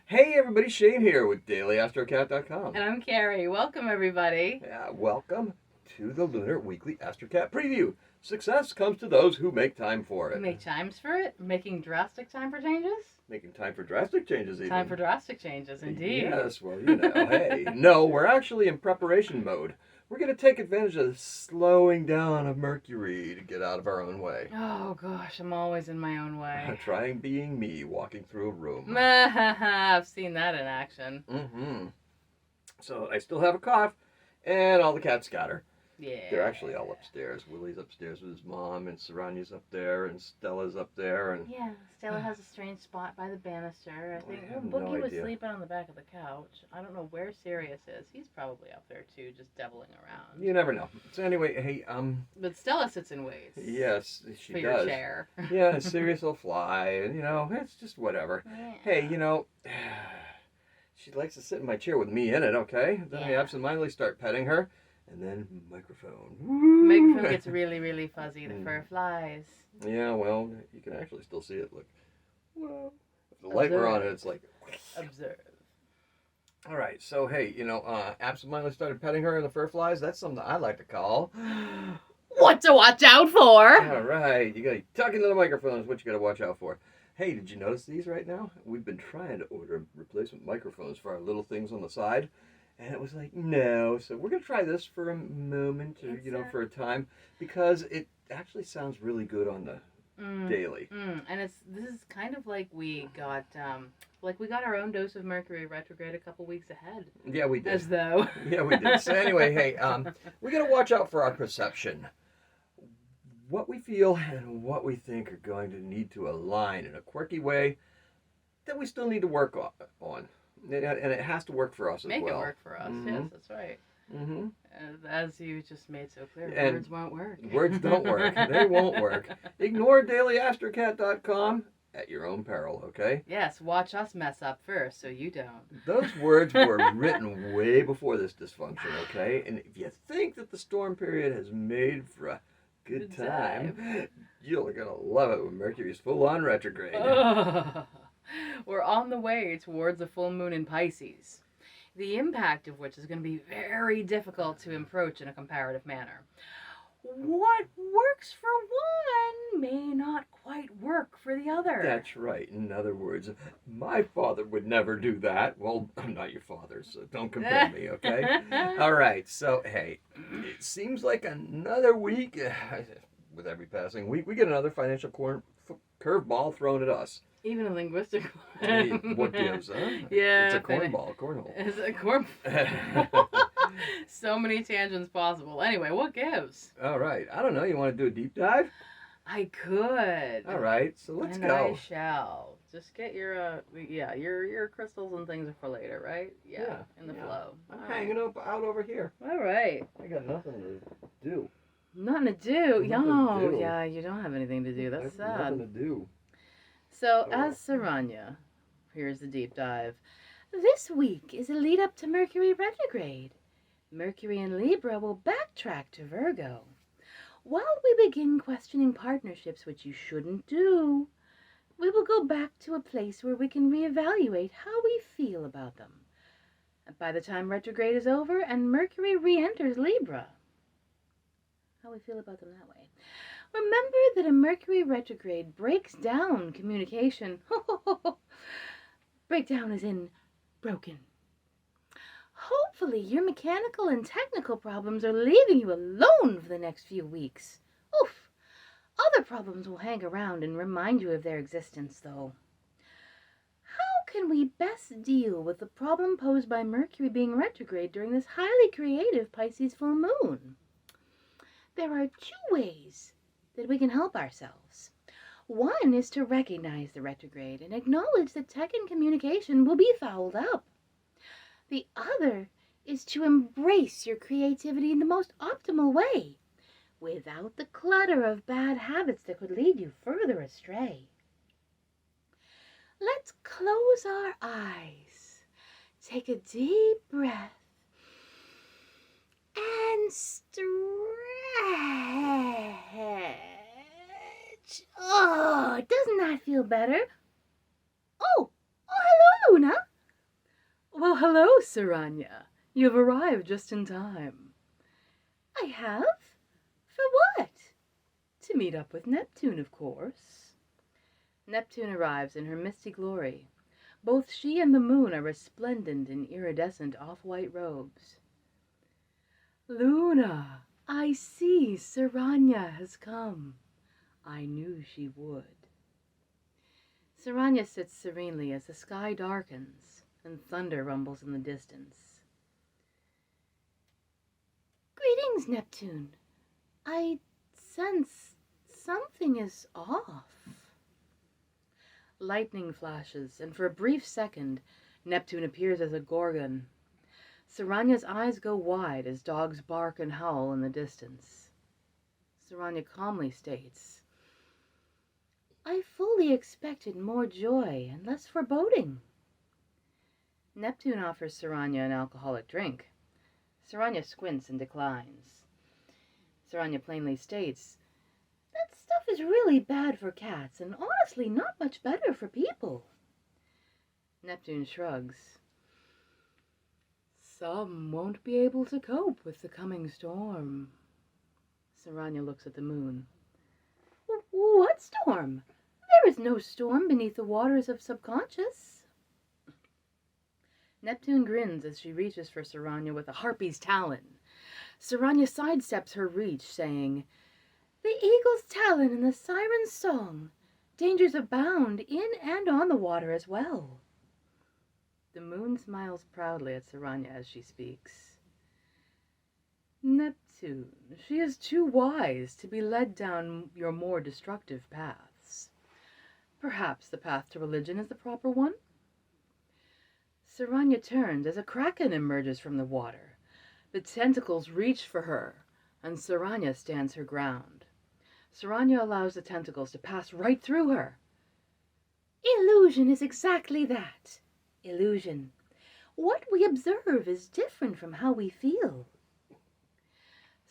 Hey everybody, Shane here with DailyAstroCat.com. And I'm Carrie. Welcome, everybody. Welcome to the Lunar Weekly AstroCat Preview. Success comes to those who make time for it. Make times for it? Making drastic time for changes? Making time for drastic changes, even. Time for drastic changes, indeed. Yes, well, hey. No, we're actually in preparation mode. We're going to take advantage of the slowing down of Mercury to get out of our own way. Oh, gosh, I'm always in my own way. Trying being me walking through a room. I've seen that in action. Mm-hmm. So I still have a cough, and all the cats scatter. Yeah. They're actually all upstairs. Willie's upstairs with his mom, and Saranya's up there, and Stella's up there, and Yeah, Stella has a strange spot by the banister. I think have Bookie no was idea. sleeping on the back of the couch. I don't know where Sirius is. He's probably up there too, just deviling around. you never know. So anyway, hey, But Stella sits and waits. yes, she for does. your chair. Yeah, and Sirius will fly, and it's just whatever. Yeah. Hey, she likes to sit in my chair with me in it. Okay, then I Yeah. absentmindedly start petting her, and then microphone. Microphone gets really, really fuzzy. The fur flies. Yeah, well, you can actually still see it. Look, whoa. If the light were on it, it's like. Observe. All right, so hey, absentmindedly started petting her and the fur flies. That's something I like to call. What to watch out for? All right, you gotta tuck into the microphone is what you gotta watch out for. Hey, did you notice these right now? We've been trying to order replacement microphones for our little things on the side, and it was like no. So we're gonna try this for a moment, or for a time, because it actually sounds really good on the daily. And this is kind of like we got our own dose of Mercury retrograde a couple weeks ahead. Yeah, we did. As though. Yeah, we did. So anyway, hey, we gotta watch out for our perception. What we feel and what we think are going to need to align in a quirky way that we still need to work on. And it has to work for us as well. Make it work for us. Mm-hmm. Yes, that's right. Mm-hmm. As you just made so clear, And words won't work. Words don't work. They won't work. Ignore DailyAstroCat.com at your own peril, okay? Yes, watch us mess up first so you don't. Those words were written way before this dysfunction, okay? And if you think that the storm period has made for a good time, you're going to love it when Mercury's full-on retrograde. We're on the way towards a full moon in Pisces, the impact of which is going to be very difficult to approach in a comparative manner. What works for one may not quite work for the other. That's right. In other words, my father would never do that. Well, I'm not your father, so don't compare me, okay? All right. So, hey, it seems like another week, with every passing week, we get another financial curveball thrown at us. Even a linguistic one. What gives, huh? Yeah. It's a cornhole. It's a corn. So many tangents possible. Anyway, what gives? All right. I don't know. You want to do a deep dive? I could. All right. So let's and go. I shall. Just get your your crystals and things are for later, right? Yeah. In the flow. I'm hanging out over here. All right. I got nothing to do. Nothing to do. Nothing to do. Yeah, you don't have anything to do. That's sad. Nothing to do. So, as Saranya, here's the deep dive. This week is a lead up to Mercury retrograde. Mercury in Libra will backtrack to Virgo. While we begin questioning partnerships, which you shouldn't do, we will go back to a place where we can reevaluate how we feel about them. By the time retrograde is over and Mercury re-enters Libra, how we feel about them that way. Remember that a Mercury retrograde breaks down communication. Breakdown is in broken. Hopefully your mechanical and technical problems are leaving you alone for the next few weeks. Oof. Other problems will hang around and remind you of their existence, though. How can we best deal with the problem posed by Mercury being retrograde during this highly creative Pisces full moon? There are two ways that we can help ourselves. One is to recognize the retrograde and acknowledge that tech and communication will be fouled up. The other is to embrace your creativity in the most optimal way, without the clutter of bad habits that could lead you further astray. Let's close our eyes, take a deep breath, and stretch. Oh, doesn't that feel better? Oh, hello, Luna. Saranya, you've arrived just in time. I have? For what? To meet up with Neptune, of course. Neptune arrives in her misty glory. Both she and the moon are resplendent in iridescent off-white robes. Luna, I see Saranya has come. I knew she would. Saranya sits serenely as the sky darkens and thunder rumbles in the distance. Greetings, Neptune. I sense something is off. Lightning flashes, and for a brief second, Neptune appears as a gorgon. Saranya's eyes go wide as dogs bark and howl in the distance. Saranya calmly states, I fully expected more joy and less foreboding. Neptune offers Saranya an alcoholic drink. Saranya squints and declines. Saranya plainly states, that stuff is really bad for cats and honestly not much better for people. Neptune shrugs. Some won't be able to cope with the coming storm. Saranya looks at the moon. What storm? There is no storm beneath the waters of subconscious. Neptune grins as she reaches for Saranya with a harpy's talon. Saranya sidesteps her reach, saying, The eagle's talon and the siren's song. Dangers abound in and on the water as well. The moon smiles proudly at Saranya as she speaks. Neptune, she is too wise to be led down your more destructive paths. Perhaps the path to religion is the proper one? Saranya turns as a kraken emerges from the water. The tentacles reach for her, and Saranya stands her ground. Saranya allows the tentacles to pass right through her. Illusion is exactly that. Illusion. What we observe is different from how we feel.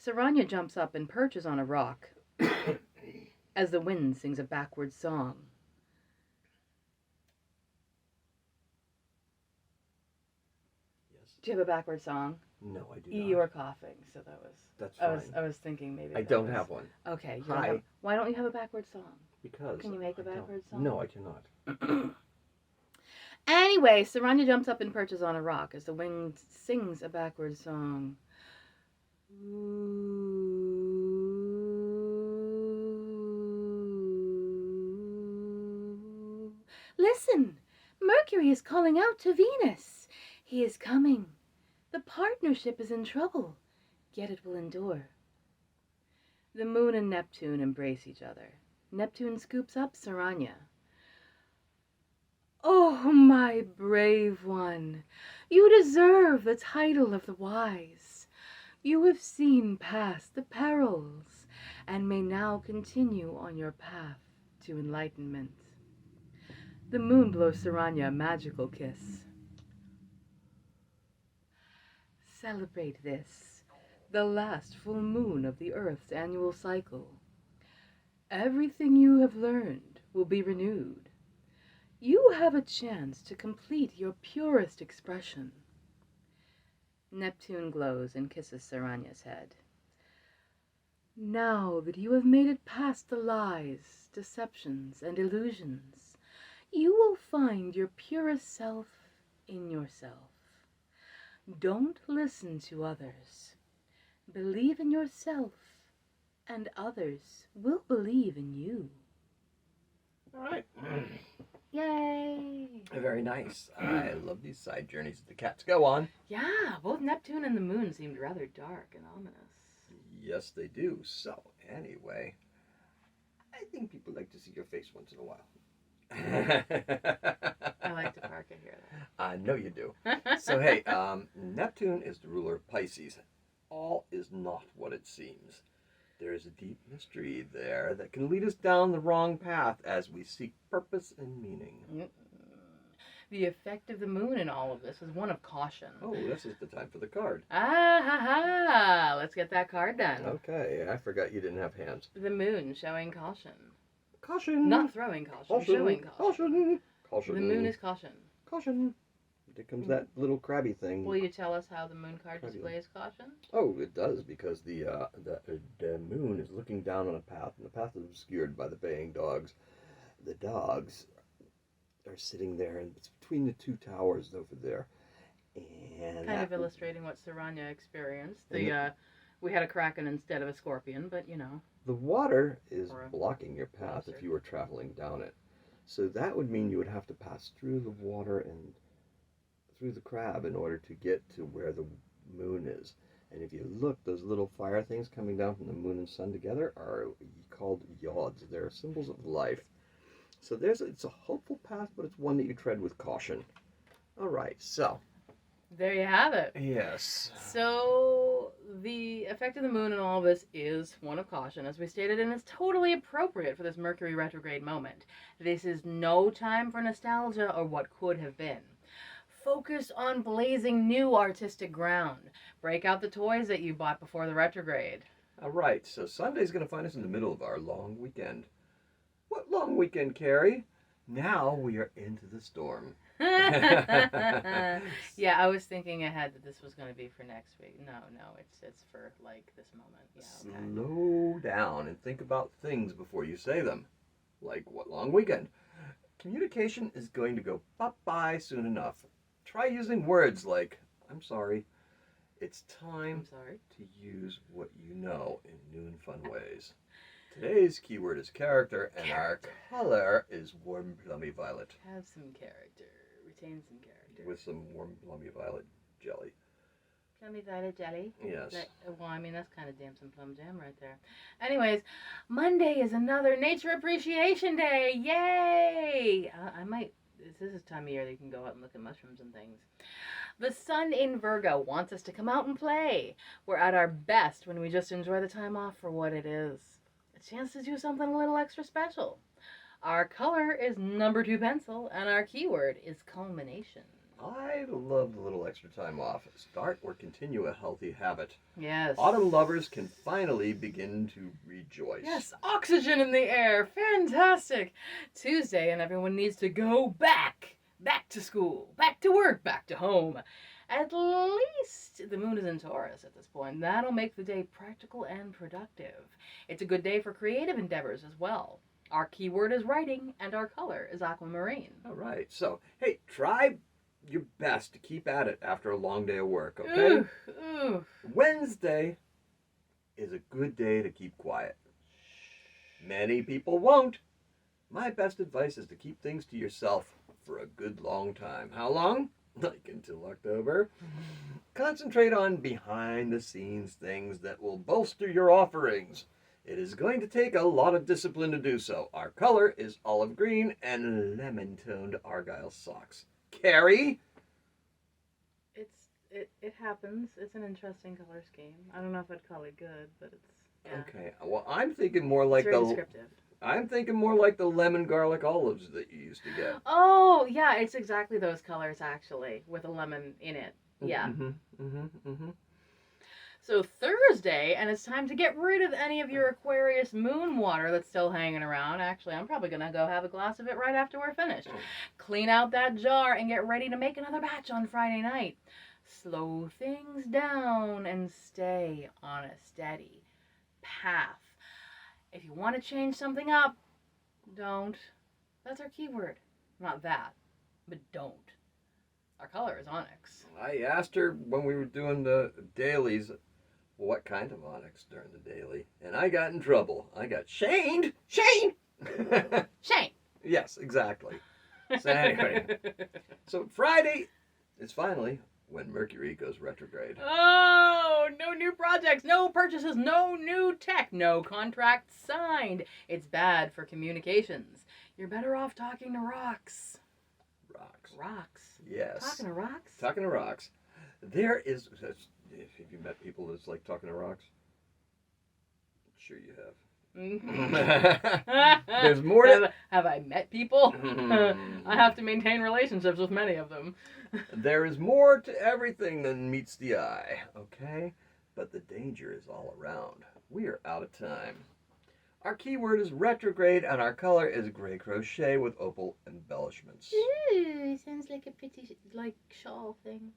Saranya jumps up and perches on a rock as the wind sings a backward song. Yes. Do you have a backward song? No, I do You not. were coughing, so that was. That's fine. I was thinking maybe. I don't have one. Okay. Hi. Why don't you have a backward song? Because. Can you make a I don't. backward song? No, I cannot. Anyway, Saranya jumps up and perches on a rock as the wind sings a backward song. Listen! Mercury is calling out to Venus. He is coming. The partnership is in trouble, yet it will endure. The moon and Neptune embrace each other. Neptune scoops up Saranya. Oh, my brave one, you deserve the title of the wise. You have seen past the perils and may now continue on your path to enlightenment. The moon blows Saranya a magical kiss. Celebrate this, the last full moon of the Earth's annual cycle. Everything you have learned will be renewed. You have a chance to complete your purest expression. Neptune glows and kisses Saranya's head. Now that you have made it past the lies, deceptions, and illusions, you will find your purest self in yourself. Don't listen to others. Believe in yourself, and others will believe in you. All right. Yay! Very nice. I love these side journeys that the cats go on. Yeah, both Neptune and the moon seemed rather dark and ominous. Yes, they do. So, anyway, I think people like to see your face once in a while. I like to park it here. I know you do. So, hey, Neptune is the ruler of Pisces. All is not what it seems. There is a deep mystery there that can lead us down the wrong path as we seek purpose and meaning. The effect of the moon in all of this is one of caution. Oh, this is the time for the card. Ah ha ha! Let's get that card then. Okay, I forgot you didn't have hands. The moon showing caution. Caution! Not throwing caution, Caution! showing caution. Caution! Caution! The moon is caution. Caution! There comes that little crabby thing. Will you tell us how the moon card Crabby. displays caution? Oh, it does, because the moon is looking down on a path, and the path is obscured by the baying dogs. The dogs are sitting there, and it's between the two towers over there. And Kind of illustrating what Saranya experienced. We had a kraken instead of a scorpion, but you know. the water is Or a blocking your path monster. if you were traveling down it. So that would mean you would have to pass through the water and through the crab in order to get to where the moon is. And if you look, those little fire things coming down from the moon and sun together are called yods. They're symbols of life. So it's a hopeful path, but it's one that you tread with caution. All right, so. There you have it. Yes. So, the effect of the moon in all of this is one of caution, as we stated, and it's totally appropriate for this Mercury retrograde moment. This is no time for nostalgia or what could have been. Focus on blazing new artistic ground. Break out the toys that you bought before the retrograde. All right, so Sunday's going to find us in the middle of our long weekend. What long weekend, Carrie? Now we are into the storm. Yeah, I was thinking ahead that this was going to be for next week. No, it's for like this moment. Yeah, okay. Slow down and think about things before you say them. Like, what long weekend? Communication is going to go bye-bye soon enough. Try using words like, I'm sorry. It's time I'm sorry. to use what you know in new and fun ways. Today's keyword is character, and our color is warm plummy violet. Have some character. Retain some character. With some warm plummy violet jelly. Plummy violet jelly? Yes. Well, I mean, that's kind of damson plum jam right there. Anyways, Monday is another Nature Appreciation Day. Yay! I might... This is the time of year that you can go out and look at mushrooms and things. The sun in Virgo wants us to come out and play. We're at our best when we just enjoy the time off for what it is. A chance to do something a little extra special. Our color is number 2 pencil, and our keyword is culmination. I love the little extra time off. Start or continue a healthy habit. Yes. Autumn lovers can finally begin to rejoice. Yes, oxygen in the air. Fantastic. Tuesday, and everyone needs to go back to school, back to work, back to home. At least the moon is in Taurus at this point. That'll make the day practical and productive. It's a good day for creative endeavors as well. Our keyword is writing, and our color is aquamarine. All right. So, hey, try your best to keep at it after a long day of work, okay? Ooh. Wednesday is a good day to keep quiet. Many people won't. My best advice is to keep things to yourself for a good long time. How long? Like until October. Concentrate on behind-the-scenes things that will bolster your offerings. It is going to take a lot of discipline to do so. Our color is olive green and lemon-toned argyle socks. Carrie? It happens. It's an interesting color scheme. I don't know if I'd call it good, but it's yeah. Okay. Well, I'm thinking more like It's very descriptive. I'm thinking more like the lemon garlic olives that you used to get. Oh, yeah, it's exactly those colors actually, with a lemon in it. Yeah. So Thursday, and it's time to get rid of any of your Aquarius moon water that's still hanging around. Actually, I'm probably going to go have a glass of it right after we're finished. Clean out that jar and get ready to make another batch on Friday night. Slow things down and stay on a steady path. If you want to change something up, don't. That's our keyword. Not that, but don't. Our color is onyx. I asked her when we were doing the dailies what kind of onyx during the daily, and I got in trouble. I got shamed. Shane! Shane! Yes, exactly. So anyway, so Friday is finally when Mercury goes retrograde. Oh, no new projects, no purchases, no new tech, no contracts signed. It's bad for communications. You're better off talking to rocks. Rocks. Yes. Talking to rocks? Talking to rocks. There is... Have you met people that's like talking to rocks? Sure you have. There's more to... Have I met people? I have to maintain relationships with many of them. There is more to everything than meets the eye, okay? But the danger is all around. We are out of time. Our keyword is retrograde, and our color is gray crochet with opal embellishments. Ooh, sounds like a pretty, shawl thing.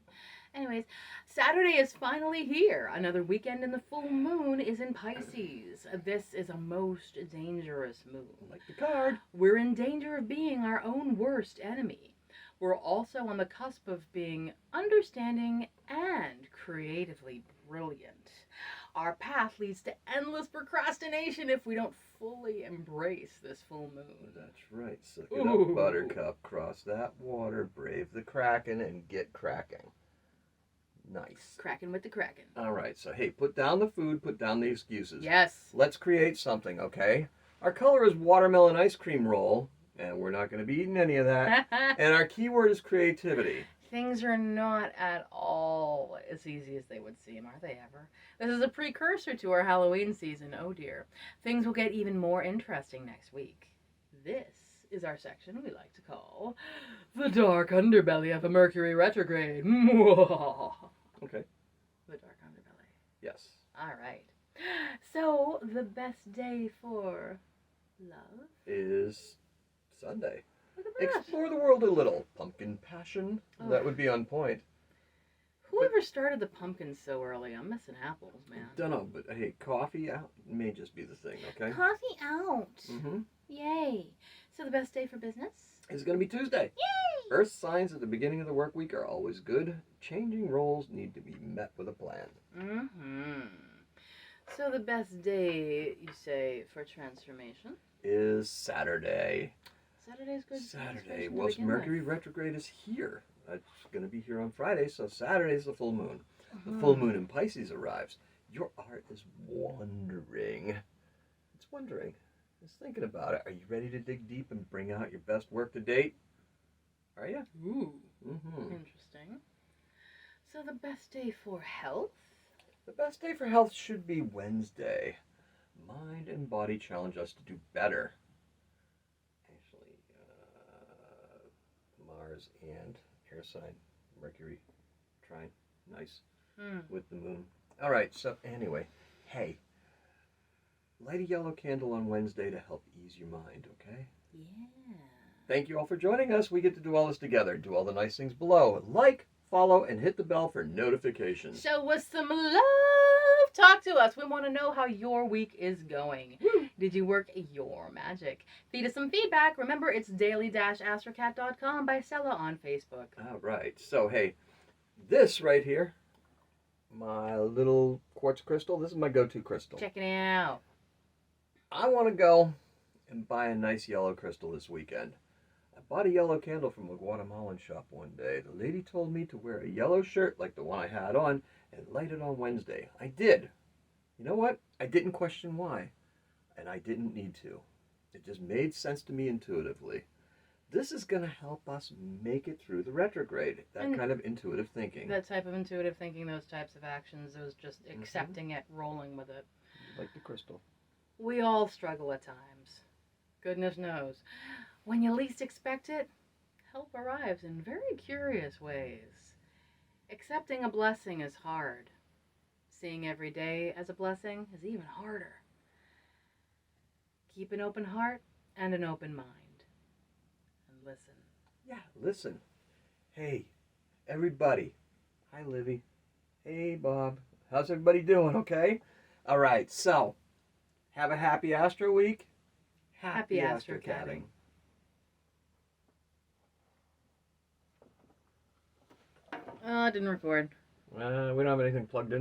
Anyways, Saturday is finally here. Another weekend and the full moon is in Pisces. This is a most dangerous moon. Like the card. We're in danger of being our own worst enemy. We're also on the cusp of being understanding and creatively brilliant. Our path leads to endless procrastination if we don't fully embrace this full moon. That's right. Suck it up, Buttercup. Cross that water, brave the Kraken, and get cracking. Nice. Cracking with the Kraken. All right. So, hey, put down the food, put down the excuses. Yes. Let's create something, okay? Our color is watermelon ice cream roll, and we're not going to be eating any of that. And our keyword is creativity. Things are not at all as easy as they would seem, are they ever? This is a precursor to our Halloween season, oh dear. Things will get even more interesting next week. This is our section we like to call The Dark Underbelly of a Mercury Retrograde. Okay. The Dark Underbelly. Yes. All right. So, the best day for love? Is Sunday. Look at that. Explore the world a little. Pumpkin passion. Oh. That would be on point. Whoever started the pumpkins so early? I'm missing apples, man. Don't know, but hey, coffee out may just be the thing, okay? Coffee out. Mm-hmm. Yay. So the best day for business? It's going to be Tuesday. Yay! Earth signs at the beginning of the work week are always good. Changing roles need to be met with a plan. Mm-hmm. So the best day, you say, for transformation? Is Saturday. Saturday's good. Saturday. Well, Mercury retrograde is here. It's going to be here on Friday, so Saturday's the full moon. The full moon in Pisces arrives. Your art is wandering. It's wondering. It's thinking about it. Are you ready to dig deep and bring out your best work to date? Are you? Ooh. Mm-hmm. Interesting. So the best day for health? The best day for health should be Wednesday. Mind and body challenge us to do better. Actually, Mars and air sign, Mercury, trine, nice, with the moon. All right, so anyway, hey, light a yellow candle on Wednesday to help ease your mind, okay? Yeah. Thank you all for joining us. We get to do all this together. Do all the nice things below. Like, follow, and hit the bell for notifications. Show us some love. Talk to us. We want to know how your week is going. Woo. Did you work your magic? Feed us some feedback. Remember, it's daily-astrocat.com by Stella on Facebook. All right. So, hey, this right here, my little quartz crystal, this is my go-to crystal. Check it out. I want to go and buy a nice yellow crystal this weekend. I bought a yellow candle from a Guatemalan shop one day. The lady told me to wear a yellow shirt like the one I had on and light it on Wednesday. I did. You know what? I didn't question why. And I didn't need to. It just made sense to me intuitively. This is going to help us make it through the retrograde. That kind of intuitive thinking. That type of intuitive thinking, those types of actions, those just accepting it, rolling with it. Like the crystal. We all struggle at times. Goodness knows. When you least expect it, help arrives in very curious ways. Accepting a blessing is hard. Seeing every day as a blessing is even harder. Keep an open heart and an open mind. And listen. Yeah, listen. Hey, everybody. Hi, Livy. Hey, Bob. How's everybody doing, okay? All right, so, have a happy Astro Week. Happy Astrocatting. Oh, it didn't record. We don't have anything plugged in.